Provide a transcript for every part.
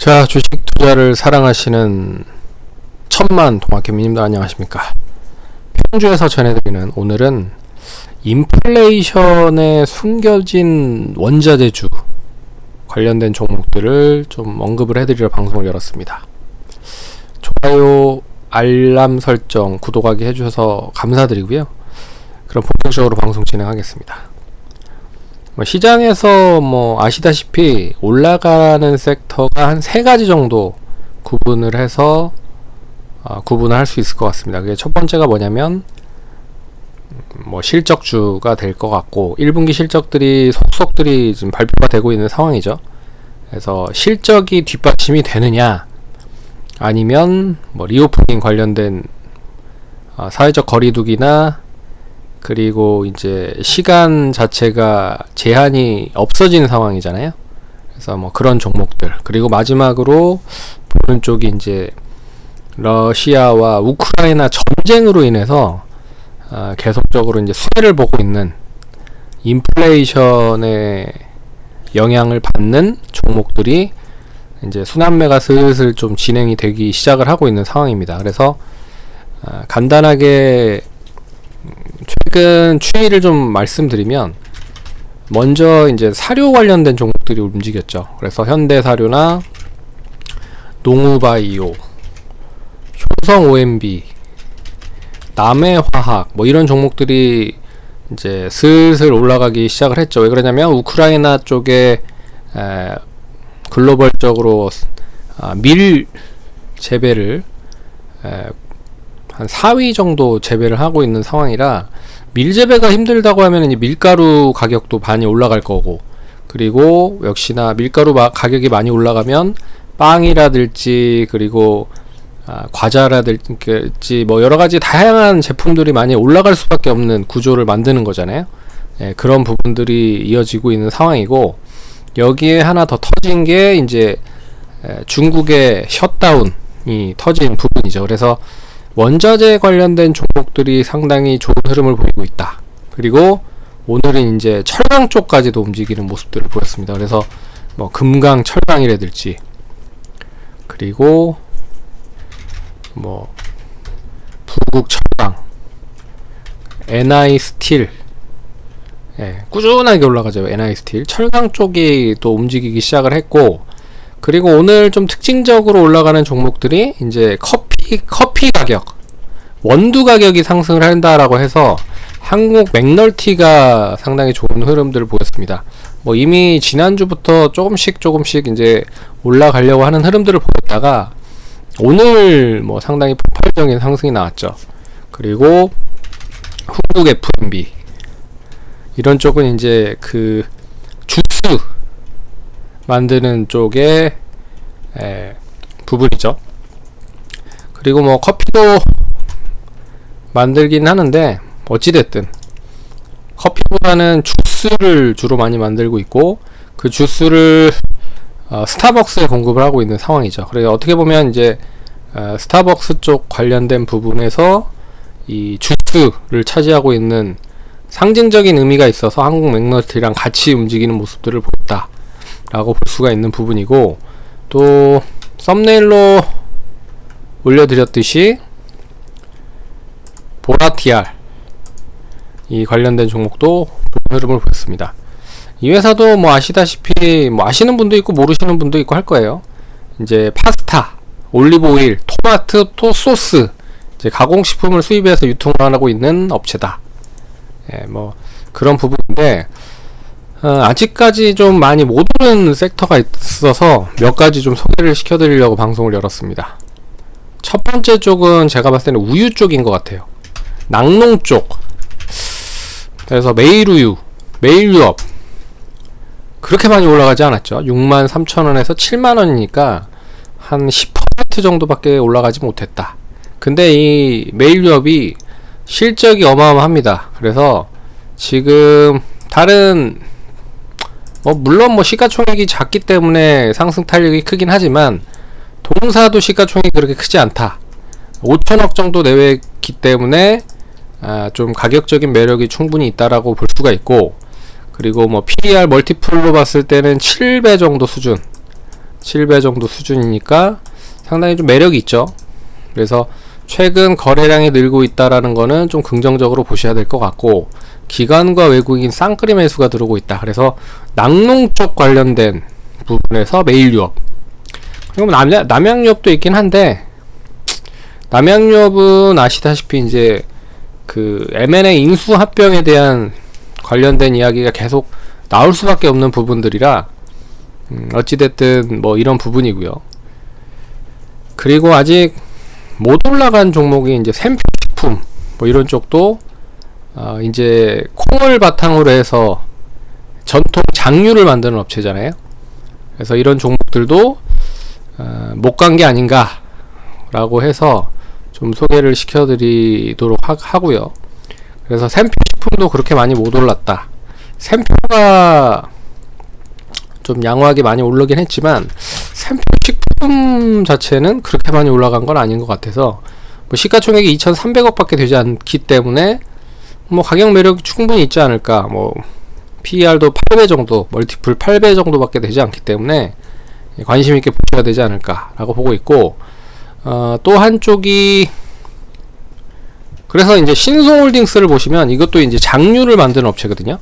자, 주식 투자를 사랑하시는 천만 동학개미님들 안녕하십니까. 평주에서 전해드리는 오늘은 인플레이션에 숨겨진 원자재주 관련된 종목들을 좀 언급을 해드리려 방송을 열었습니다. 좋아요, 알람 설정, 구독하기 해주셔서 감사드리고요. 그럼 본격적으로 방송 진행하겠습니다. 시장에서 아시다시피 올라가는 섹터가 한 3가지 정도 구분을 해서 구분을 할 수 있을 것 같습니다. 그게 첫 번째가 뭐냐면 실적주가 될 것 같고 1분기 실적들이 속속들이 지금 발표가 되고 있는 상황이죠. 그래서 실적이 뒷받침이 되느냐 아니면 리오프닝 관련된 사회적 거리두기나 그리고 이제 시간 자체가 제한이 없어진 상황이잖아요. 그래서 그런 종목들, 그리고 마지막으로 보는 쪽이 이제 러시아와 우크라이나 전쟁으로 인해서 계속적으로 이제 수혜를 보고 있는 인플레이션의 영향을 받는 종목들이 이제 순환매가 슬슬 좀 진행이 되기 시작을 하고 있는 상황입니다. 그래서 간단하게 최근 추이를 좀 말씀드리면, 먼저 이제 사료 관련된 종목들이 움직였죠. 그래서 현대사료나 농우바이오, 효성OMB, 남해화학 이런 종목들이 이제 슬슬 올라가기 시작을 했죠. 왜 그러냐면 우크라이나 쪽에 글로벌적으로 밀 재배를 한 4위 정도 재배를 하고 있는 상황이라 밀재배가 힘들다고 하면 이제 밀가루 가격도 많이 올라갈 거고, 그리고 역시나 밀가루 가격이 많이 올라가면 빵이라든지 그리고 과자라든지 여러가지 다양한 제품들이 많이 올라갈 수밖에 없는 구조를 만드는 거잖아요. 그런 부분들이 이어지고 있는 상황이고, 여기에 하나 더 터진 게 이제 중국의 셧다운이 터진 부분이죠. 그래서 원자재 관련된 종목들이 상당히 좋은 흐름을 보이고 있다. 그리고 오늘은 이제 철강 쪽까지도 움직이는 모습들을 보였습니다. 그래서 금강 철강이라든지 그리고 부국 철강, NI 스틸, 꾸준하게 올라가죠. NI 스틸, 철강 쪽이 또 움직이기 시작을 했고, 그리고 오늘 좀 특징적으로 올라가는 종목들이 이제 커피 가격, 원두 가격이 상승을 한다라고 해서 한국 맥널티가 상당히 좋은 흐름들을 보였습니다. 이미 지난주부터 조금씩 이제 올라가려고 하는 흐름들을 보였다가 오늘 상당히 폭발적인 상승이 나왔죠. 그리고 후국 FMB, 이런 쪽은 이제 그 주스 만드는 쪽의 부분이죠. 그리고 커피도 만들긴 하는데 어찌됐든 커피보다는 주스를 주로 많이 만들고 있고, 그 주스를 스타벅스에 공급을 하고 있는 상황이죠. 그래서 어떻게 보면 이제 스타벅스 쪽 관련된 부분에서 이 주스를 차지하고 있는 상징적인 의미가 있어서 한국 맥널티랑 같이 움직이는 모습들을 보였다 라고 볼 수가 있는 부분이고, 또 썸네일로 올려드렸듯이 보라티알, 이 관련된 종목도 좋은 흐름을 보였습니다. 이 회사도 아시다시피 아시는 분도 있고 모르시는 분도 있고 할 거예요. 이제 파스타, 올리브오일, 토마토 소스, 이제 가공식품을 수입해서 유통을 하고 있는 업체다. 그런 부분인데, 아직까지 좀 많이 못 오른 섹터가 있어서 몇 가지 좀 소개를 시켜드리려고 방송을 열었습니다. 첫 번째 쪽은 제가 봤을 때는 우유 쪽인 것 같아요. 낙농 쪽. 그래서 메일우유, 메일유업 그렇게 많이 올라가지 않았죠. 63,000원에서 7만원이니까 한 10% 정도밖에 올라가지 못했다. 근데 이 메일유업이 실적이 어마어마합니다. 그래서 지금 다른 물론 시가총액이 작기 때문에 상승 탄력이 크긴 하지만 동사도 시가총액이 그렇게 크지 않다. 5천억 정도 내외이기 때문에 좀 가격적인 매력이 충분히 있다라고 볼 수가 있고, 그리고 PER 멀티플로 봤을 때는 7배 정도 수준 7배 정도 수준이니까 상당히 좀 매력이 있죠. 그래서 최근 거래량이 늘고 있다라는 거는 좀 긍정적으로 보셔야 될 것 같고, 기관과 외국인 쌍끌이 매수가 들어오고 있다. 그래서 낙농 쪽 관련된 부분에서 매일 유업, 그리고 남양유업도 있긴 한데, 남양유업은 아시다시피 이제 그 M&A 인수합병에 대한 관련된 이야기가 계속 나올 수밖에 없는 부분들이라 어찌됐든 뭐 이런 부분이고요. 그리고 아직 못 올라간 종목이 이제 샘표식품 뭐 이런 쪽도 이제 콩을 바탕으로 해서 전통 장류를 만드는 업체잖아요. 그래서 이런 종목들도 못 간 게 아닌가 라고 해서 좀 소개를 시켜드리도록 하고요. 그래서 샘표식품도 그렇게 많이 못 올랐다. 샘표가 좀 양호하게 많이 오르긴 했지만 샘표식품 자체는 그렇게 많이 올라간 건 아닌 것 같아서, 뭐 시가총액이 2,300억 밖에 되지 않기 때문에 뭐 가격 매력이 충분히 있지 않을까. 뭐 PER도 8배 정도, 멀티플 8배 정도밖에 되지 않기 때문에 관심 있게 보셔야 되지 않을까 라고 보고 있고, 또 한쪽이, 그래서 이제 신송홀딩스를 보시면 이것도 이제 장류를 만드는 업체거든요.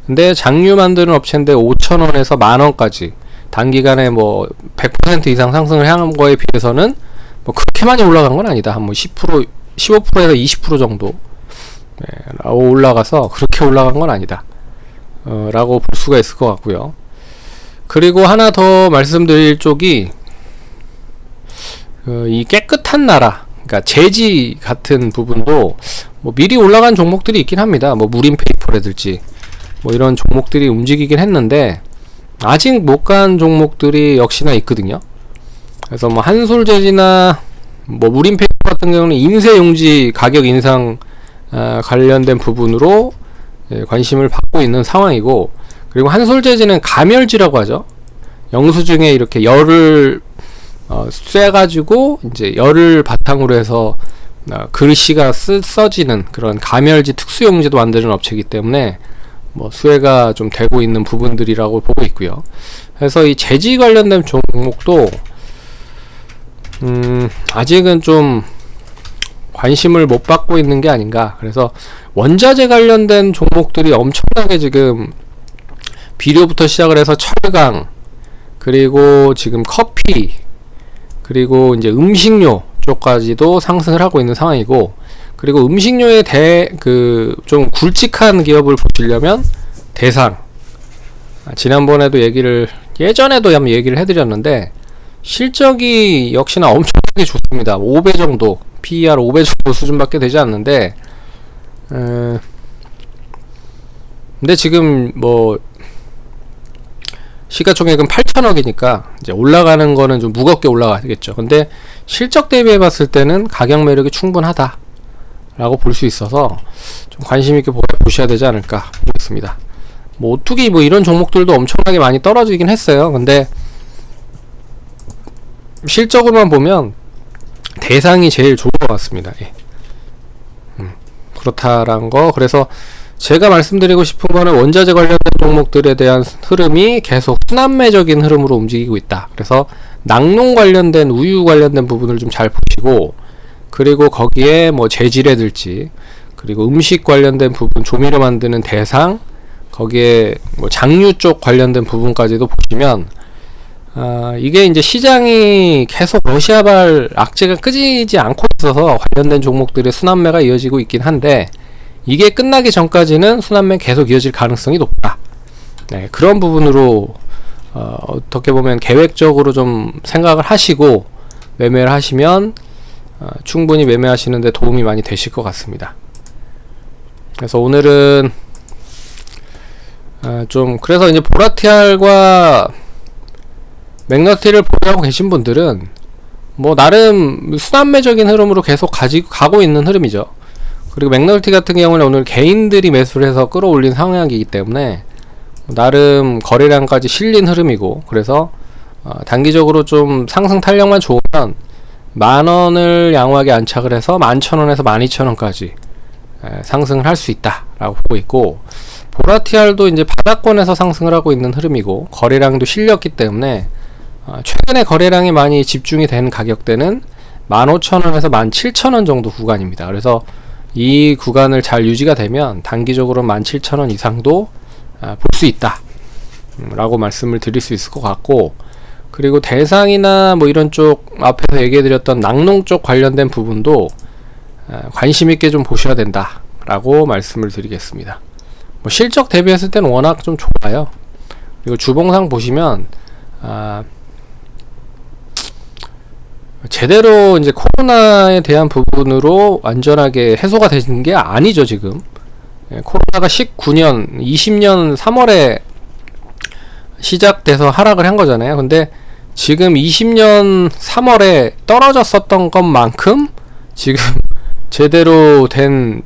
근데 장류 만드는 업체인데 5,000원에서 만원까지 단기간에 뭐 100% 이상 상승을 한 거에 비해서는 뭐 그렇게 많이 올라간 건 아니다. 한 뭐 10%, 15%에서 20% 정도 올라가서 그렇게 올라간 건 아니다. 라고 볼 수가 있을 것 같고요. 그리고 하나 더 말씀드릴 쪽이 이 깨끗한 나라, 그러니까 제지 같은 부분도 뭐 미리 올라간 종목들이 있긴 합니다. 뭐 무림페이퍼라든지 뭐 이런 종목들이 움직이긴 했는데 아직 못 간 종목들이 역시나 있거든요. 그래서 뭐 한솔제지나 뭐 무림페이퍼 같은 경우는 인쇄용지 가격 인상 관련된 부분으로 관심을 받고 있는 상황이고, 그리고 한솔제지는 가멸지라고 하죠. 영수증에 이렇게 열을 쐬가지고 이제 열을 바탕으로 해서 글씨가 써지는 그런 가멸지 특수용지도 만드는 업체이기 때문에 뭐 수혜가 좀 되고 있는 부분들이라고 보고 있고요. 그래서 이 제지 관련된 종목도 아직은 좀 관심을 못 받고 있는 게 아닌가. 그래서 원자재 관련된 종목들이 엄청나게 지금 비료부터 시작을 해서 철강, 그리고 지금 커피, 그리고 이제 음식료 쪽까지도 상승을 하고 있는 상황이고, 그리고 음식료에 좀 굵직한 기업을 보시려면 대상, 지난번에도 예전에도 한번 얘기를 해드렸는데 실적이 역시나 엄청나게 좋습니다. 5배 정도, PER 5배 정도 수준밖에 되지 않는데, 근데 지금 뭐 시가총액은 8천억이니까 이제 올라가는 거는 좀 무겁게 올라가겠죠. 근데 실적 대비해 봤을 때는 가격 매력이 충분하다 라고 볼 수 있어서 좀 관심 있게 보셔야 되지 않을까 보겠습니다. 뭐 오뚜기 뭐 이런 종목들도 엄청나게 많이 떨어지긴 했어요. 근데 실적으로만 보면 대상이 제일 좋은 것 같습니다. 예. 그렇다라는 거. 그래서 제가 말씀드리고 싶은 거는 원자재 관련된 종목들에 대한 흐름이 계속 순환매적인 흐름으로 움직이고 있다. 그래서 낙농 관련된 우유 관련된 부분을 좀 잘 보시고, 그리고 거기에 뭐 재질이랄지, 그리고 음식 관련된 부분, 조미료 만드는 대상, 거기에 뭐 장류 쪽 관련된 부분까지도 보시면 이게 이제 시장이 계속 러시아발 악재가 끄지지 않고 있어서 관련된 종목들의 순환매가 이어지고 있긴 한데, 이게 끝나기 전까지는 순환매 계속 이어질 가능성이 높다. 네, 그런 부분으로 어떻게 보면 계획적으로 좀 생각을 하시고 매매를 하시면 충분히 매매하시는데 도움이 많이 되실 것 같습니다. 그래서 오늘은 그래서 이제 보라티알과 맥락티를 보유하고 계신 분들은 뭐 나름 순환매적인 흐름으로 계속 가고 있는 흐름이죠. 그리고 맥널티 같은 경우는 오늘 개인들이 매수를 해서 끌어올린 상황이기 때문에 나름 거래량까지 실린 흐름이고, 그래서 단기적으로 좀 상승 탄력만 좋으면 만원을 양호하게 안착을 해서 11,000원에서 12,000원까지 상승을 할 수 있다 라고 보고 있고, 보라티알도 이제 바닥권에서 상승을 하고 있는 흐름이고 거래량도 실렸기 때문에 최근에 거래량이 많이 집중이 된 가격대는 15,000원에서 17,000원 정도 구간입니다. 그래서 이 구간을 잘 유지가 되면 단기적으로 17,000원 이상도 볼 수 있다 라고 말씀을 드릴 수 있을 것 같고, 그리고 대상이나 뭐 이런 쪽 앞에서 얘기해드렸던 낙농 쪽 관련된 부분도 관심 있게 좀 보셔야 된다 라고 말씀을 드리겠습니다. 뭐 실적 대비했을 때는 워낙 좀 좋아요. 그리고 주봉상 보시면 제대로 이제 코로나에 대한 부분으로 완전하게 해소가 되는 게 아니죠. 지금 코로나가 19년 20년 3월에 시작돼서 하락을 한 거잖아요. 근데 지금 20년 3월에 떨어졌었던 것만큼 지금 제대로 된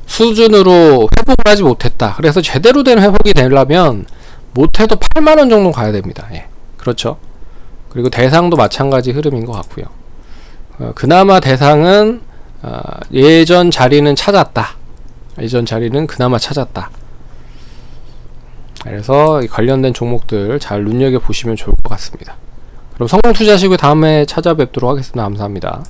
수준으로 회복을 하지 못했다. 그래서 제대로 된 회복이 되려면 못해도 8만원 정도 가야 됩니다. 예, 그렇죠. 그리고 대상도 마찬가지 흐름인 것 같고요. 그나마 대상은 예전 자리는 찾았다. 예전 자리는 그나마 찾았다. 그래서 관련된 종목들 잘 눈여겨보시면 좋을 것 같습니다. 그럼 성공 투자하시고 다음에 찾아뵙도록 하겠습니다. 감사합니다.